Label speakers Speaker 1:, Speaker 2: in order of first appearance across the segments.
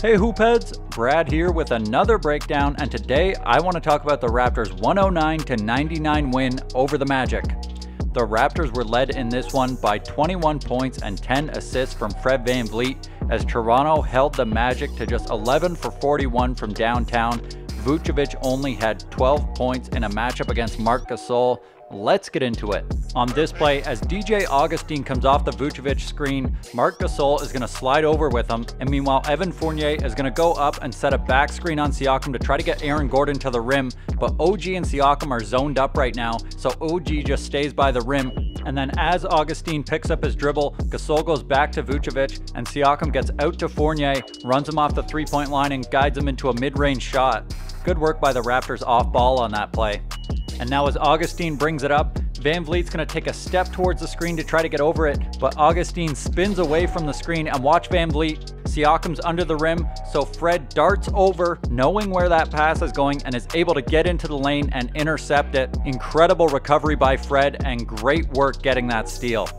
Speaker 1: Hey Hoopheads, Brad here with another breakdown, and today I want to talk about the Raptors' 109-99 win over the Magic. The Raptors were led in this one by 21 points and 10 assists from Fred VanVleet, as Toronto held the Magic to just 11 for 41 from downtown. Vucevic only had 12 points in a matchup against Marc Gasol. Let's get into it. On this play, as DJ Augustin comes off the Vucevic screen, Marc Gasol is going to slide over with him, and meanwhile Evan Fournier is going to go up and set a back screen on Siakam to try to get Aaron Gordon to the rim, but OG and Siakam are zoned up right now, so OG just stays by the rim. And then as Augustin picks up his dribble, Gasol goes back to Vucevic, and Siakam gets out to Fournier, runs him off the three-point line and guides him into a mid-range shot. Good work by the Raptors off ball on that play. And now as Augustin brings it up, VanVleet's going to take a step towards the screen to try to get over it, but Augustin spins away from the screen, and watch VanVleet. Siakam's under the rim, so Fred darts over, knowing where that pass is going, and is able to get into the lane and intercept it. Incredible recovery by Fred, and great work getting that steal.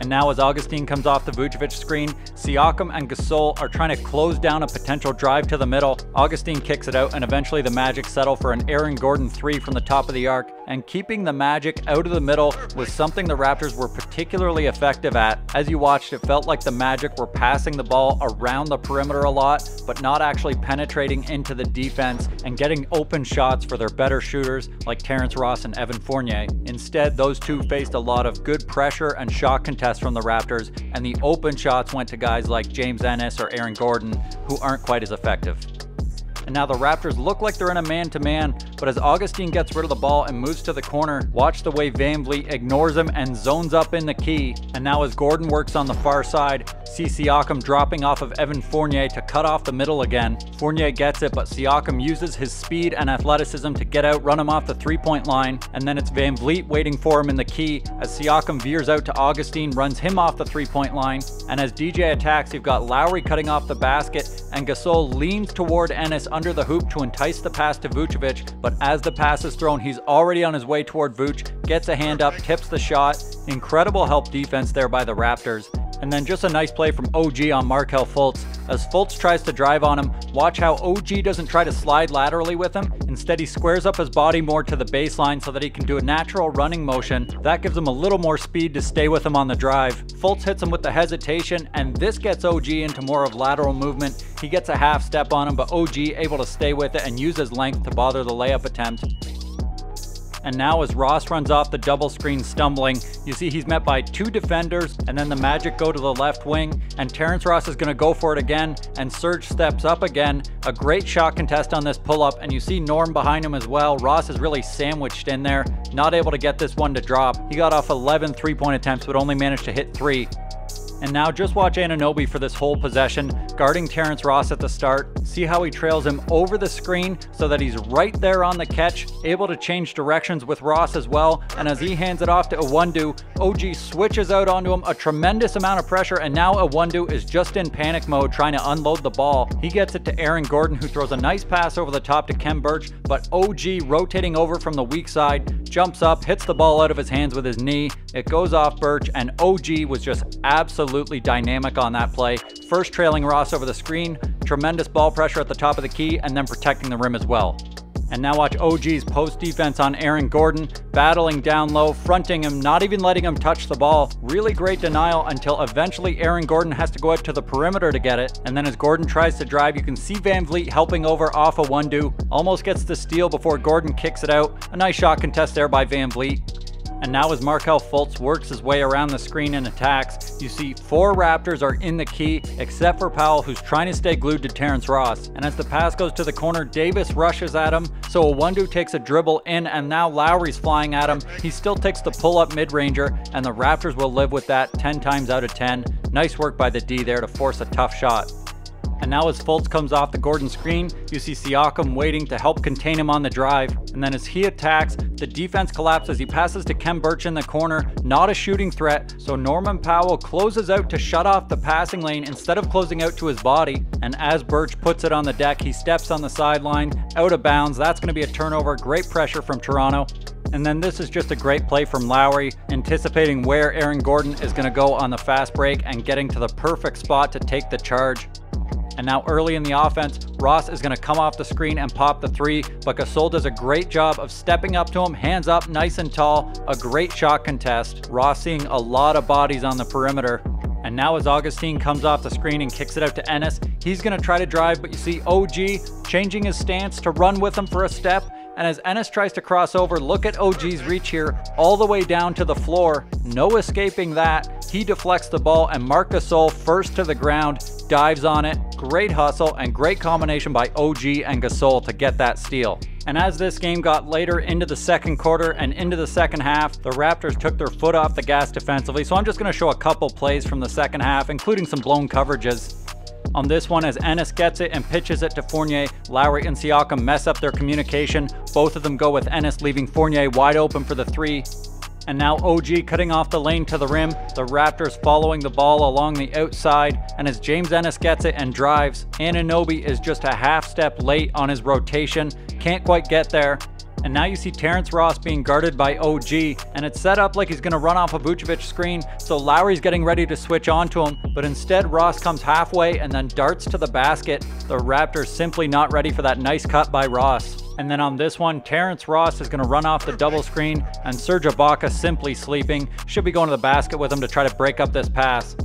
Speaker 1: And now as Augustin comes off the Vucevic screen, Siakam and Gasol are trying to close down a potential drive to the middle. Augustin kicks it out, and eventually the Magic settle for an Aaron Gordon 3 from the top of the arc. And keeping the Magic out of the middle was something the Raptors were particularly effective at. As you watched, it felt like the Magic were passing the ball around the perimeter a lot, but not actually penetrating into the defense and getting open shots for their better shooters like Terrence Ross and Evan Fournier. Instead, those two faced a lot of good pressure and shot contests from the Raptors, and the open shots went to guys like James Ennis or Aaron Gordon, who aren't quite as effective. And now the Raptors look like they're in a man-to-man, but as Augustin gets rid of the ball and moves to the corner, watch the way VanVleet ignores him and zones up in the key. And now as Gordon works on the far side, see Siakam dropping off of Evan Fournier to cut off the middle again. Fournier gets it, but Siakam uses his speed and athleticism to get out, run him off the three-point line, and then it's VanVleet waiting for him in the key as Siakam veers out to Augustin, runs him off the three-point line, and as DJ attacks, you've got Lowry cutting off the basket, and Gasol leans toward Ennis under the hoop to entice the pass to Vucevic, but as the pass is thrown, he's already on his way toward Vuce, gets a hand up, tips the shot. Incredible help defense there by the Raptors. And then just a nice play from OG on Markelle Fultz. As Fultz tries to drive on him, watch how OG doesn't try to slide laterally with him. Instead, he squares up his body more to the baseline so that he can do a natural running motion. That gives him a little more speed to stay with him on the drive. Fultz hits him with the hesitation, and this gets OG into more of lateral movement. He gets a half step on him, but OG able to stay with it and use his length to bother the layup attempt. And now as Ross runs off the double screen stumbling, you see he's met by two defenders, and then the Magic go to the left wing, and Terrence Ross is going to go for it again, and Serge steps up again. A great shot contest on this pull-up, and you see Norm behind him as well. Ross is really sandwiched in there, not able to get this one to drop. He got off 11 three-point attempts, but only managed to hit 3. And now just watch Anunoby for this whole possession, guarding Terrence Ross at the start. See how he trails him over the screen so that he's right there on the catch, able to change directions with Ross as well. And as he hands it off to Iwundu, OG switches out onto him, a tremendous amount of pressure, and now Iwundu is just in panic mode trying to unload the ball. He gets it to Aaron Gordon, who throws a nice pass over the top to Khem Birch, but OG, rotating over from the weak side, jumps up, hits the ball out of his hands with his knee. It goes off Birch, and OG was just absolutely dynamic on that play. First trailing Ross over the screen, tremendous ball pressure at the top of the key, and then protecting the rim as well. And now watch OG's post defense on Aaron Gordon, battling down low, fronting him, not even letting him touch the ball. Really great denial until eventually Aaron Gordon has to go out to the perimeter to get it. And then as Gordon tries to drive, you can see VanVleet helping over off Iwundu. Almost gets the steal before Gordon kicks it out. A nice shot contest there by VanVleet. And now as Markelle Fultz works his way around the screen and attacks, you see 4 Raptors are in the key, except for Powell, who's trying to stay glued to Terrence Ross. And as the pass goes to the corner, Davis rushes at him, so Iwundu takes a dribble in, and now Lowry's flying at him. He still takes the pull-up mid-ranger, and the Raptors will live with that 10 times out of 10. Nice work by the D there to force a tough shot. And now as Fultz comes off the Gordon screen, you see Siakam waiting to help contain him on the drive. And then as he attacks, the defense collapses. He passes to Khem Birch in the corner, not a shooting threat. So Norman Powell closes out to shut off the passing lane instead of closing out to his body. And as Birch puts it on the deck, he steps on the sideline, out of bounds. That's going to be a turnover. Great pressure from Toronto. And then this is just a great play from Lowry, anticipating where Aaron Gordon is going to go on the fast break and getting to the perfect spot to take the charge. And now early in the offense, Ross is going to come off the screen and pop the three, but Gasol does a great job of stepping up to him, hands up, nice and tall, a great shot contest. Ross seeing a lot of bodies on the perimeter. And now as Augustine comes off the screen and kicks it out to Ennis, he's going to try to drive, but you see OG changing his stance to run with him for a step. And as Ennis tries to cross over, look at OG's reach here all the way down to the floor. No escaping that. He deflects the ball and Marc Gasol first to the ground, dives on it. Great hustle and great combination by OG and Gasol to get that steal. And as this game got later into the second quarter and into the second half, the Raptors took their foot off the gas defensively. So I'm just going to show a couple plays from the second half, including some blown coverages. On this one, as Ennis gets it and pitches it to Fournier, Lowry and Siakam mess up their communication. Both of them go with Ennis, leaving Fournier wide open for the three. And now OG cutting off the lane to the rim. The Raptors following the ball along the outside. And as James Ennis gets it and drives, Anunoby is just a half step late on his rotation. Can't quite get there. And now you see Terrence Ross being guarded by OG, and it's set up like he's going to run off a Vucevic screen, so Lowry's getting ready to switch on to him, but instead Ross comes halfway and then darts to the basket. The Raptors simply not ready for that nice cut by Ross. And then on this one, Terrence Ross is going to run off the double screen, and Serge Ibaka simply sleeping. Should be going to the basket with him to try to break up this pass.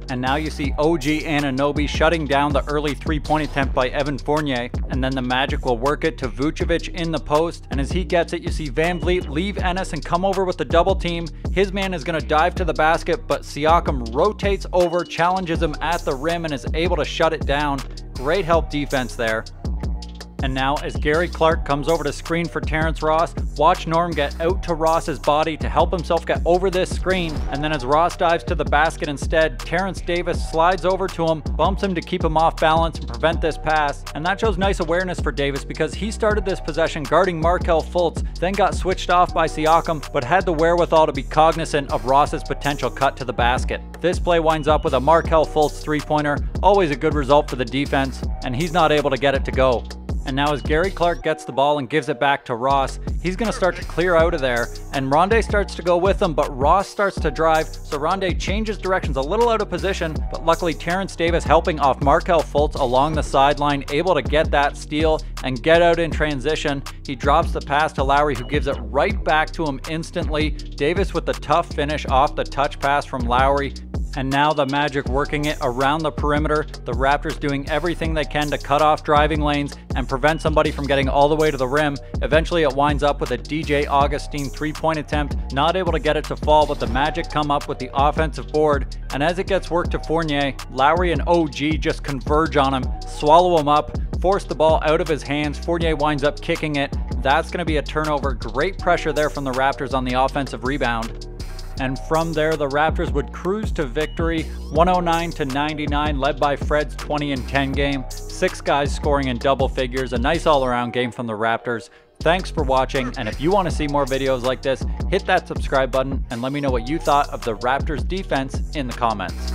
Speaker 1: And now you see OG Anunoby shutting down the early three-point attempt by Evan Fournier. And then the Magic will work it to Vucevic in the post. And as he gets it, you see Van Vliet leave Ennis and come over with the double team. His man is going to dive to the basket, but Siakam rotates over, challenges him at the rim, and is able to shut it down. Great help defense there. And now as Gary Clark comes over to screen for Terrence Ross, watch Norm get out to Ross's body to help himself get over this screen. And then as Ross dives to the basket instead, Terrence Davis slides over to him, bumps him to keep him off balance and prevent this pass. And that shows nice awareness for Davis because he started this possession guarding Markelle Fultz, then got switched off by Siakam, but had the wherewithal to be cognizant of Ross's potential cut to the basket. This play winds up with a Markelle Fultz three-pointer, always a good result for the defense, and he's not able to get it to go. And now as Gary Clark gets the ball and gives it back to Ross, he's going to start to clear out of there. And Rondé starts to go with him, but Ross starts to drive. So Rondé changes directions a little out of position, but luckily Terrence Davis helping off Markelle Fultz along the sideline, able to get that steal and get out in transition. He drops the pass to Lowry, who gives it right back to him instantly. Davis with the tough finish off the touch pass from Lowry. And now the Magic working it around the perimeter. The Raptors doing everything they can to cut off driving lanes and prevent somebody from getting all the way to the rim. Eventually it winds up with a DJ Augustine three-point attempt. Not able to get it to fall, but the Magic come up with the offensive board. And as it gets worked to Fournier, Lowry and OG just converge on him, swallow him up, force the ball out of his hands. Fournier winds up kicking it. That's going to be a turnover. Great pressure there from the Raptors on the offensive rebound. And from there, the Raptors would cruise to victory, 109-99, led by Fred's 20 and 10 game. 6 guys scoring in double figures, a nice all-around game from the Raptors. Thanks for watching, and if you want to see more videos like this, hit that subscribe button and let me know what you thought of the Raptors defense in the comments.